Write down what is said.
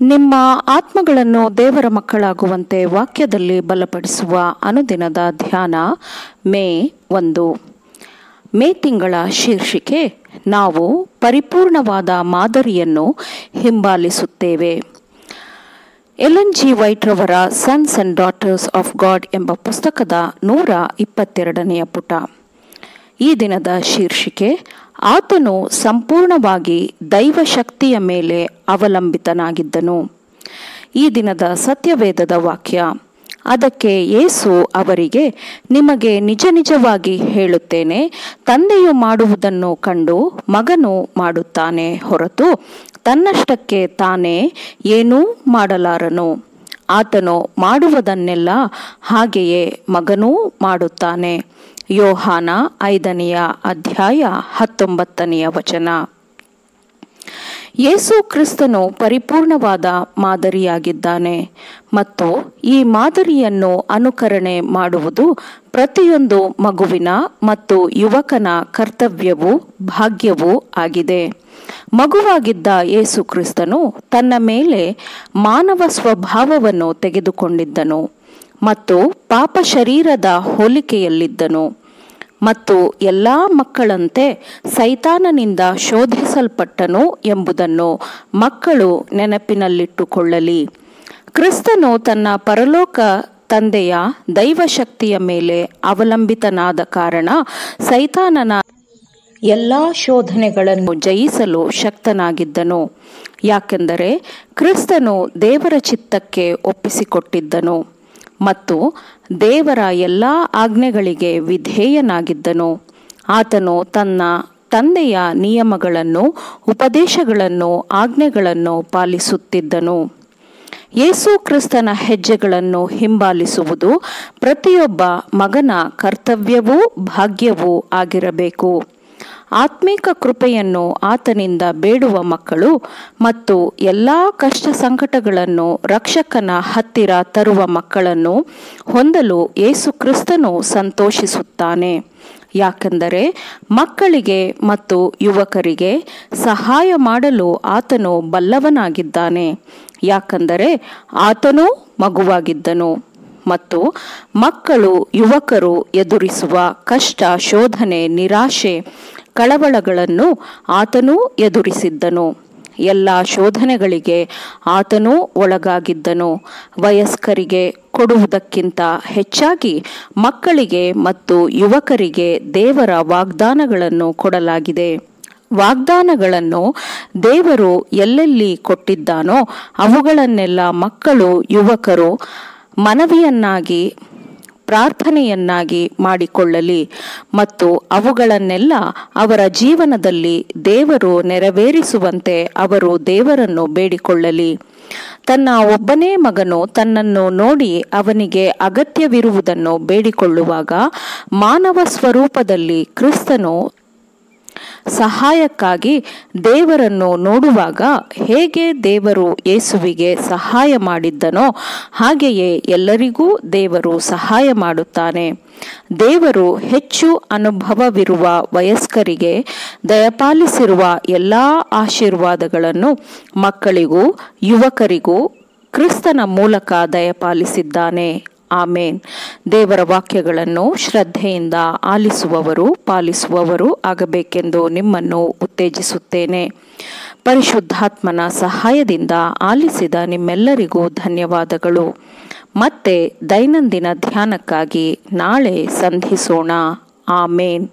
ನಿಮ್ಮ ಆತ್ಮಗಳನ್ನು ದೇವರ ಮಕ್ಕಳಾಗುವಂತೆ ವಾಕ್ಯದಲ್ಲಿ ಬಲಪಡಿಸುವ ಅನುದಿನದ ಧ್ಯಾನ ಮೇ 1. ಮೇ ತಿಂಗಳ ಶೀರ್ಷಿಕೆ ನಾವು ಪರಿಪೂರ್ಣವಾದ ಮಾದರಿಯನ್ನು ಹಿಂಬಾಲಿಸುತ್ತೇವೆ. ಎಲೆನ್ ಜಿ ವೈಟ್ ರವರ sons and daughters of god ಎಂಬ ಪುಸ್ತಕದ 122ನೇ ಪುಟ. ಈ ದಿನದ ಶೀರ್ಷಿಕೆ ಆತನು ಸಂಪೂರ್ಣವಾಗಿ ದೈವಶಕ್ತಿಯ ಮೇಲೆ ಅವಲಂಬಿತನಾಗಿದ್ದನು. ಈ ದಿನದ ಸತ್ಯವೇದದ ವಾಕ್ಯ. ಅದಕ್ಕೆ ಯೇಸು ಅವರಿಗೆ, ನಿಮಗೆ ನಿಜ ನಿಜವಾಗಿ ಹೇಳುತ್ತೇನೆ, ತಂದೆಯು ಮಾಡುವುದನ್ನು ಕಂಡು ಮಗನು ಮಾಡುತ್ತಾನೆ ಹೊರತು ತನ್ನಷ್ಟಕ್ಕೆ ತಾನೇ ಏನೂ ಮಾಡಲಾರನು. ಆತನು ಮಾಡುವುದನ್ನೆಲ್ಲ ಹಾಗೆಯೇ ಮಗನೂ ಮಾಡುತ್ತಾನೆ. ಯೋಹಾನ 5ನೇ ಅಧ್ಯಾಯ 19ನೇ ವಚನ. ಯೇಸು ಕ್ರಿಸ್ತನು ಪರಿಪೂರ್ಣವಾದ ಮಾದರಿಯಾಗಿದ್ದಾನೆ ಮತ್ತು ಈ ಮಾದರಿಯನ್ನು ಅನುಕರಣೆ ಮಾಡುವುದು ಪ್ರತಿಯೊಂದು ಮಗುವಿನ ಮತ್ತು ಯುವಕನ ಕರ್ತವ್ಯವೂ ಭಾಗ್ಯವೂ ಆಗಿದೆ. ಮಗುವಾಗಿದ್ದ ಯೇಸು ಕ್ರಿಸ್ತನು ತನ್ನ ಮೇಲೆ ಮಾನವ ಸ್ವಭಾವವನ್ನು ತೆಗೆದುಕೊಂಡಿದ್ದನು ಮತ್ತು ಪಾಪ ಶರೀರದ ಹೋಲಿಕೆಯಲ್ಲಿದ್ದನು ಮತ್ತು ಎಲ್ಲ ಮಕ್ಕಳಂತೆ ಸೈತಾನನಿಂದ ಶೋಧಿಸಲ್ಪಟ್ಟನು ಎಂಬುದನ್ನು ಮಕ್ಕಳು ನೆನಪಿನಲ್ಲಿಟ್ಟುಕೊಳ್ಳಲಿ. ಕ್ರಿಸ್ತನು ತನ್ನ ಪರಲೋಕ ತಂದೆಯ ದೈವಶಕ್ತಿಯ ಮೇಲೆ ಅವಲಂಬಿತನಾದ ಕಾರಣ ಸೈತಾನನ ಎಲ್ಲ ಶೋಧನೆಗಳನ್ನು ಜಯಿಸಲು ಶಕ್ತನಾಗಿದ್ದನು. ಯಾಕೆಂದರೆ ಕ್ರಿಸ್ತನು ದೇವರ ಚಿತ್ತಕ್ಕೆ ಒಪ್ಪಿಸಿಕೊಟ್ಟಿದ್ದನು ಮತ್ತು ದೇವರ ಎಲ್ಲ ಆಜ್ಞೆಗಳಿಗೆ ವಿಧೇಯನಾಗಿದ್ದನು. ಆತನು ತನ್ನ ತಂದೆಯ ನಿಯಮಗಳನ್ನು, ಉಪದೇಶಗಳನ್ನು, ಆಜ್ಞೆಗಳನ್ನು ಪಾಲಿಸುತ್ತಿದ್ದನು. ಯೇಸು ಕ್ರಿಸ್ತನ ಹೆಜ್ಜೆಗಳನ್ನು ಹಿಂಬಾಲಿಸುವುದು ಪ್ರತಿಯೊಬ್ಬ ಮಗನ ಕರ್ತವ್ಯವೂ ಭಾಗ್ಯವೂ ಆಗಿರಬೇಕು. ಆತ್ಮೀಕ ಕೃಪೆಯನ್ನು ಆತನಿಂದ ಬೇಡುವ ಮಕ್ಕಳು ಮತ್ತು ಎಲ್ಲ ಕಷ್ಟ ಸಂಕಟಗಳನ್ನು ರಕ್ಷಕನ ಹತ್ತಿರ ತರುವ ಮಕ್ಕಳನ್ನು ಹೊಂದಲು ಯೇಸು ಕ್ರಿಸ್ತನು ಸಂತೋಷಿಸುತ್ತಾನೆ. ಯಾಕೆಂದರೆ ಮಕ್ಕಳಿಗೆ ಮತ್ತು ಯುವಕರಿಗೆ ಸಹಾಯ ಮಾಡಲು ಆತನು ಬಲ್ಲವನಾಗಿದ್ದಾನೆ. ಯಾಕೆಂದರೆ ಆತನೂ ಮಗುವಾಗಿದ್ದನು ಮತ್ತು ಮಕ್ಕಳು ಯುವಕರು ಎದುರಿಸುವ ಕಷ್ಟ, ಶೋಧನೆ, ನಿರಾಶೆ, ಕಳವಳಗಳನ್ನು ಆತನೂ ಎದುರಿಸಿದ್ದನು. ಎಲ್ಲ ಶೋಧನೆಗಳಿಗೆ ಆತನೂ ಒಳಗಾಗಿದ್ದನು. ವಯಸ್ಕರಿಗೆ ಕೊಡುವುದಕ್ಕಿಂತ ಹೆಚ್ಚಾಗಿ ಮಕ್ಕಳಿಗೆ ಮತ್ತು ಯುವಕರಿಗೆ ದೇವರ ವಾಗ್ದಾನಗಳನ್ನು ಕೊಡಲಾಗಿದೆ. ವಾಗ್ದಾನಗಳನ್ನು ದೇವರು ಎಲ್ಲೆಲ್ಲಿ ಕೊಟ್ಟಿದ್ದಾನೋ ಅವುಗಳನ್ನೆಲ್ಲ ಮಕ್ಕಳು, ಯುವಕರು ಮನವಿಯನ್ನಾಗಿ, ಪ್ರಾರ್ಥನೆಯನ್ನಾಗಿ ಮಾಡಿಕೊಳ್ಳಲಿ ಮತ್ತು ಅವುಗಳನ್ನೆಲ್ಲ ಅವರ ಜೀವನದಲ್ಲಿ ದೇವರು ನೆರವೇರಿಸುವಂತೆ ಅವರು ದೇವರನ್ನು ಬೇಡಿಕೊಳ್ಳಲಿ. ತನ್ನ ಒಬ್ಬನೇ ಮಗನು ತನ್ನನ್ನು ನೋಡಿ ಅವನಿಗೆ ಅಗತ್ಯವಿರುವುದನ್ನು ಬೇಡಿಕೊಳ್ಳುವಾಗ ಮಾನವ ಸ್ವರೂಪದಲ್ಲಿ ಕ್ರಿಸ್ತನು ಸಹಾಯಕ್ಕಾಗಿ ದೇವರನ್ನು ನೋಡುವಾಗ ಹೇಗೆ ದೇವರು ಯೇಸುವಿಗೆ ಸಹಾಯ ಮಾಡಿದ್ದನೋ ಹಾಗೆಯೇ ಎಲ್ಲರಿಗೂ ದೇವರು ಸಹಾಯ ಮಾಡುತ್ತಾನೆ. ದೇವರು ಹೆಚ್ಚು ಅನುಭವವಿರುವ ವಯಸ್ಕರಿಗೆ ದಯಪಾಲಿಸಿರುವ ಎಲ್ಲ ಆಶೀರ್ವಾದಗಳನ್ನು ಮಕ್ಕಳಿಗೂ ಯುವಕರಿಗೂ ಕ್ರಿಸ್ತನ ಮೂಲಕ ದಯಪಾಲಿಸಿದ್ದಾನೆ. ಆಮೇನ್. ದೇವರ ವಾಕ್ಯಗಳನ್ನು ಶ್ರದ್ಧೆಯಿಂದ ಆಲಿಸುವವರು, ಪಾಲಿಸುವವರು ಆಗಬೇಕೆಂದು ನಿಮ್ಮನ್ನು ಉತ್ತೇಜಿಸುತ್ತೇನೆ. ಪರಿಶುದ್ಧಾತ್ಮನ ಸಹಾಯದಿಂದ ಆಲಿಸಿದ ನಿಮ್ಮೆಲ್ಲರಿಗೂ ಧನ್ಯವಾದಗಳು. ಮತ್ತೆ ದೈನಂದಿನ ಧ್ಯಾನಕ್ಕಾಗಿ ನಾಳೆ ಸಂಧಿಸೋಣ. ಆಮೇನ್.